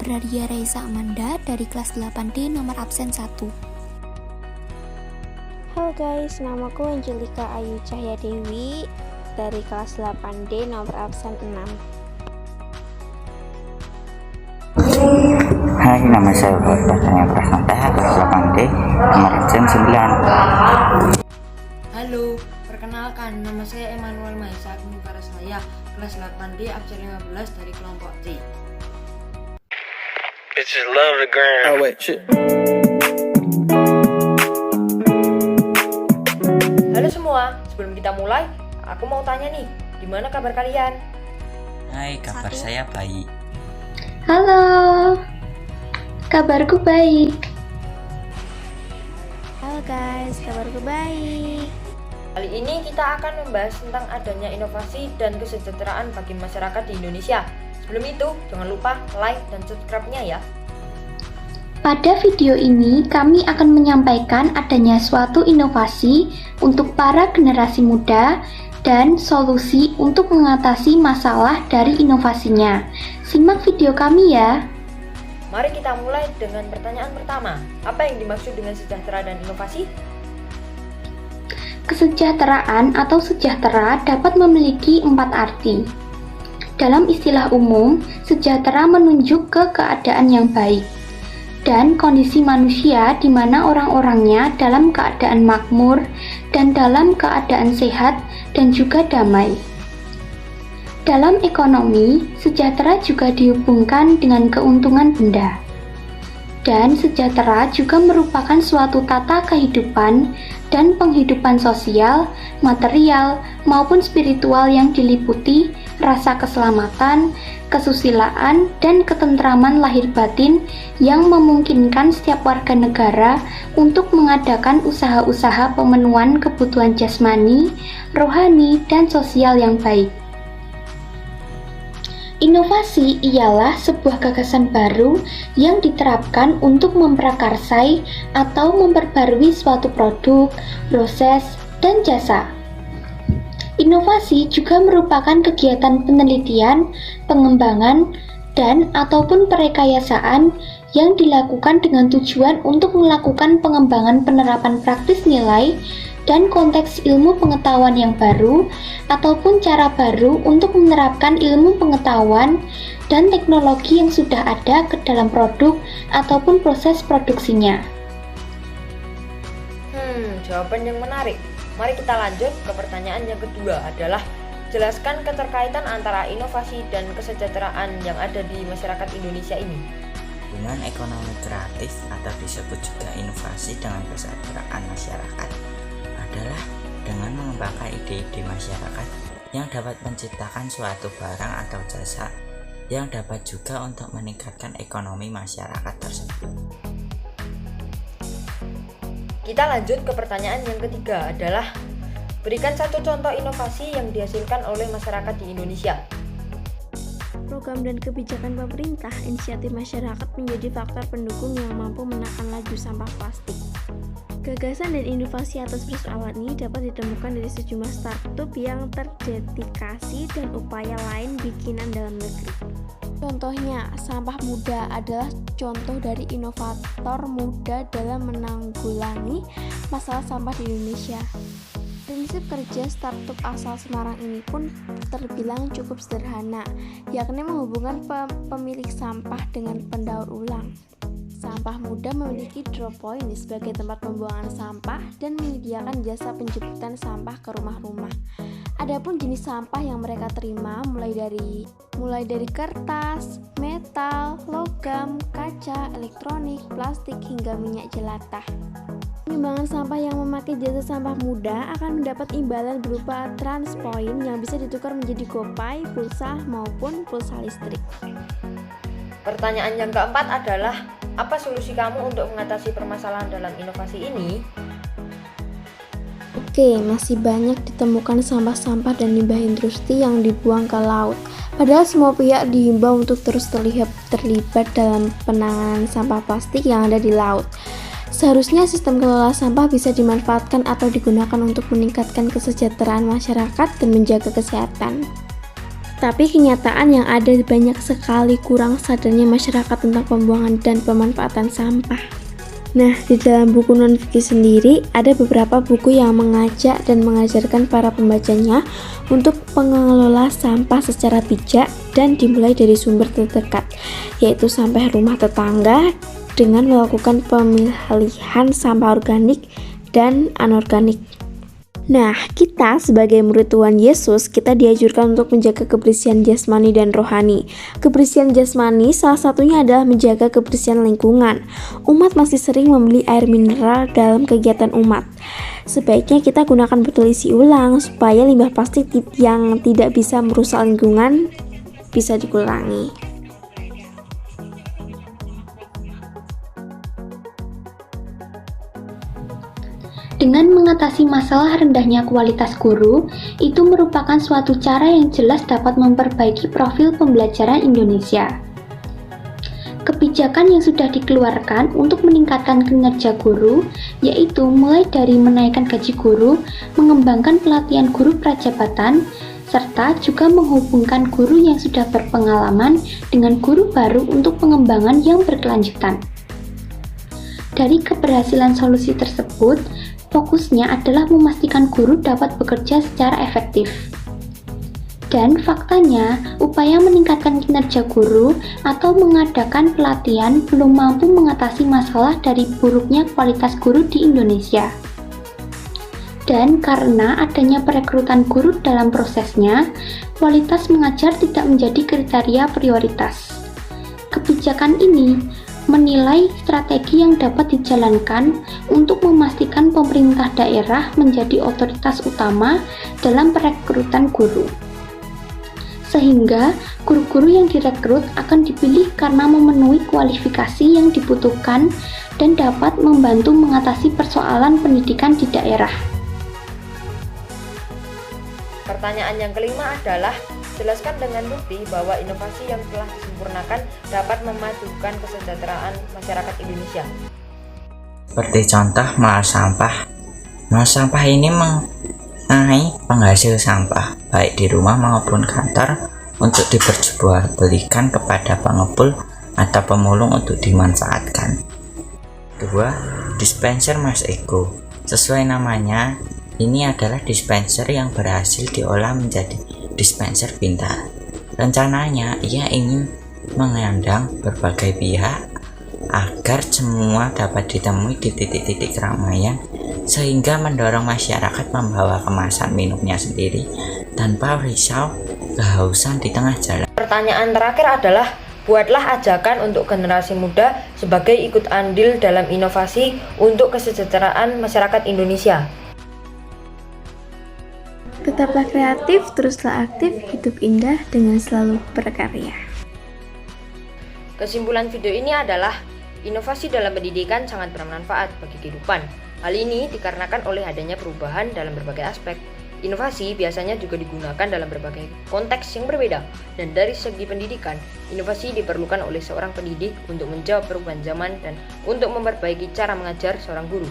Radia Raisa Amanda dari kelas 8D nomor absen 1. Halo guys, namaku Angelika Ayu Cahya Dewi dari kelas 8D nomor absen 6. Hai, nama saya Bapak Prasanta, kelas 8D nomor absen 9. Halo, perkenalkan, nama saya Emmanuel Maisa Saya, kelas 8D absen 15 dari kelompok C. Bitches love the gram. Oh wait, shit. Halo semua, sebelum kita mulai, aku mau tanya nih, gimana kabar kalian? Hai, kabar saya baik. Halo, kabarku baik. Halo guys, kabarku baik. Kali ini kita akan membahas tentang adanya inovasi dan kesejahteraan bagi masyarakat di Indonesia. Sebelum itu, jangan lupa like dan subscribe-nya ya. Pada video ini, kami akan menyampaikan adanya suatu inovasi untuk para generasi muda dan solusi untuk mengatasi masalah dari inovasinya. Simak video kami ya. Mari kita mulai dengan pertanyaan pertama. Apa yang dimaksud dengan sejahtera dan inovasi? Kesejahteraan atau sejahtera dapat memiliki 4 arti. Dalam istilah umum, sejahtera menunjuk ke keadaan yang baik dan kondisi manusia di mana orang-orangnya dalam keadaan makmur dan dalam keadaan sehat dan juga damai. Dalam ekonomi, sejahtera juga dihubungkan dengan keuntungan benda. Dan sejahtera juga merupakan suatu tata kehidupan dan penghidupan sosial, material, maupun spiritual yang diliputi rasa keselamatan, kesusilaan, dan ketentraman lahir batin yang memungkinkan setiap warga negara untuk mengadakan usaha-usaha pemenuhan kebutuhan jasmani, rohani, dan sosial yang baik. Inovasi ialah sebuah gagasan baru yang diterapkan untuk memprakarsai atau memperbarui suatu produk, proses, dan jasa. Inovasi juga merupakan kegiatan penelitian, pengembangan, dan ataupun perekayasaan yang dilakukan dengan tujuan untuk melakukan pengembangan penerapan praktis nilai dan konteks ilmu pengetahuan yang baru ataupun cara baru untuk menerapkan ilmu pengetahuan dan teknologi yang sudah ada ke dalam produk ataupun proses produksinya. Jawaban yang menarik. Mari kita lanjut ke pertanyaan yang kedua adalah jelaskan keterkaitan antara inovasi dan kesejahteraan yang ada di masyarakat Indonesia ini. Hubungan ekonomi kreatif atau disebut juga inovasi dengan kesejahteraan masyarakat adalah dengan mengembangkan ide-ide masyarakat yang dapat menciptakan suatu barang atau jasa yang dapat juga untuk meningkatkan ekonomi masyarakat tersebut. Kita lanjut ke pertanyaan yang ketiga adalah berikan satu contoh inovasi yang dihasilkan oleh masyarakat di Indonesia. Program dan kebijakan pemerintah, inisiatif masyarakat menjadi faktor pendukung yang mampu menekan laju sampah plastik. Gagasan dan inovasi atas persoalan ini dapat ditemukan dari sejumlah startup yang terdedikasi dan upaya lain bikinan dalam negeri. Contohnya, Sampah Muda adalah contoh dari inovator muda dalam menanggulangi masalah sampah di Indonesia. Prinsip kerja startup asal Semarang ini pun terbilang cukup sederhana, yakni menghubungkan pemilik sampah dengan pendaur ulang. Sampah Muda memiliki drop point sebagai tempat pembuangan sampah dan menyediakan jasa penjemputan sampah ke rumah-rumah. Adapun jenis sampah yang mereka terima mulai dari kertas, metal, logam, kaca, elektronik, plastik hingga minyak jelantah. Pengembangan sampah yang memakai jasa Sampah Muda akan mendapat imbalan berupa transpoint yang bisa ditukar menjadi GoPay, pulsa maupun pulsa listrik. Pertanyaan yang keempat adalah apa solusi kamu untuk mengatasi permasalahan dalam inovasi ini? Oke, masih banyak ditemukan sampah-sampah dan limbah industri yang dibuang ke laut. Padahal semua pihak dihimbau untuk terus terlibat dalam penanganan sampah plastik yang ada di laut. Seharusnya sistem kelola sampah bisa dimanfaatkan atau digunakan untuk meningkatkan kesejahteraan masyarakat dan menjaga kesehatan. Tapi kenyataan yang ada banyak sekali kurang sadarnya masyarakat tentang pembuangan dan pemanfaatan sampah. Nah, di dalam buku non-fikih sendiri ada beberapa buku yang mengajak dan mengajarkan para pembacanya untuk mengelola sampah secara bijak dan dimulai dari sumber terdekat, yaitu sampai rumah tetangga dengan melakukan pemilihan sampah organik dan anorganik. Nah, kita sebagai murid Tuhan Yesus, kita dianjurkan untuk menjaga kebersihan jasmani dan rohani. Kebersihan jasmani salah satunya adalah menjaga kebersihan lingkungan. Umat masih sering membeli air mineral dalam kegiatan umat. Sebaiknya kita gunakan botol isi ulang supaya limbah plastik yang tidak bisa merusak lingkungan bisa dikurangi. Dengan mengatasi masalah rendahnya kualitas guru, itu merupakan suatu cara yang jelas dapat memperbaiki profil pembelajaran Indonesia. Kebijakan yang sudah dikeluarkan untuk meningkatkan kinerja guru, yaitu mulai dari menaikkan gaji guru, mengembangkan pelatihan guru prajabatan, serta juga menghubungkan guru yang sudah berpengalaman dengan guru baru untuk pengembangan yang berkelanjutan. Dari keberhasilan solusi tersebut, fokusnya adalah memastikan guru dapat bekerja secara efektif. Dan faktanya, upaya meningkatkan kinerja guru atau mengadakan pelatihan belum mampu mengatasi masalah dari buruknya kualitas guru di Indonesia. Dan karena adanya perekrutan guru dalam prosesnya, kualitas mengajar tidak menjadi kriteria prioritas. Kebijakan ini menilai strategi yang dapat dijalankan untuk memastikan pemerintah daerah menjadi otoritas utama dalam perekrutan guru. Sehingga guru-guru yang direkrut akan dipilih karena memenuhi kualifikasi yang dibutuhkan dan dapat membantu mengatasi persoalan pendidikan di daerah. Pertanyaan yang kelima adalah, jelaskan dengan bukti bahwa inovasi yang telah disempurnakan dapat memajukan kesejahteraan masyarakat Indonesia. Seperti contoh mall sampah. Mall sampah ini mengenai penghasil sampah, baik di rumah maupun kantor, untuk diperjualbelikan kepada pengepul atau pemulung untuk dimanfaatkan. 2. Dispenser Mas Eko. Sesuai namanya, ini adalah dispenser yang berhasil diolah menjadi dispenser pintar. Rencananya, ia ingin mengundang berbagai pihak agar semua dapat ditemui di titik-titik keramaian, sehingga mendorong masyarakat membawa kemasan minumnya sendiri tanpa risau kehausan di tengah jalan. Pertanyaan terakhir adalah, buatlah ajakan untuk generasi muda sebagai ikut andil dalam inovasi untuk kesejahteraan masyarakat Indonesia. Tetaplah kreatif, teruslah aktif, hidup indah dengan selalu berkarya. Kesimpulan video ini adalah, inovasi dalam pendidikan sangat bermanfaat bagi kehidupan. Hal ini dikarenakan oleh adanya perubahan dalam berbagai aspek. Inovasi biasanya juga digunakan dalam berbagai konteks yang berbeda. Dan dari segi pendidikan, inovasi diperlukan oleh seorang pendidik untuk menjawab perubahan zaman dan untuk memperbaiki cara mengajar seorang guru.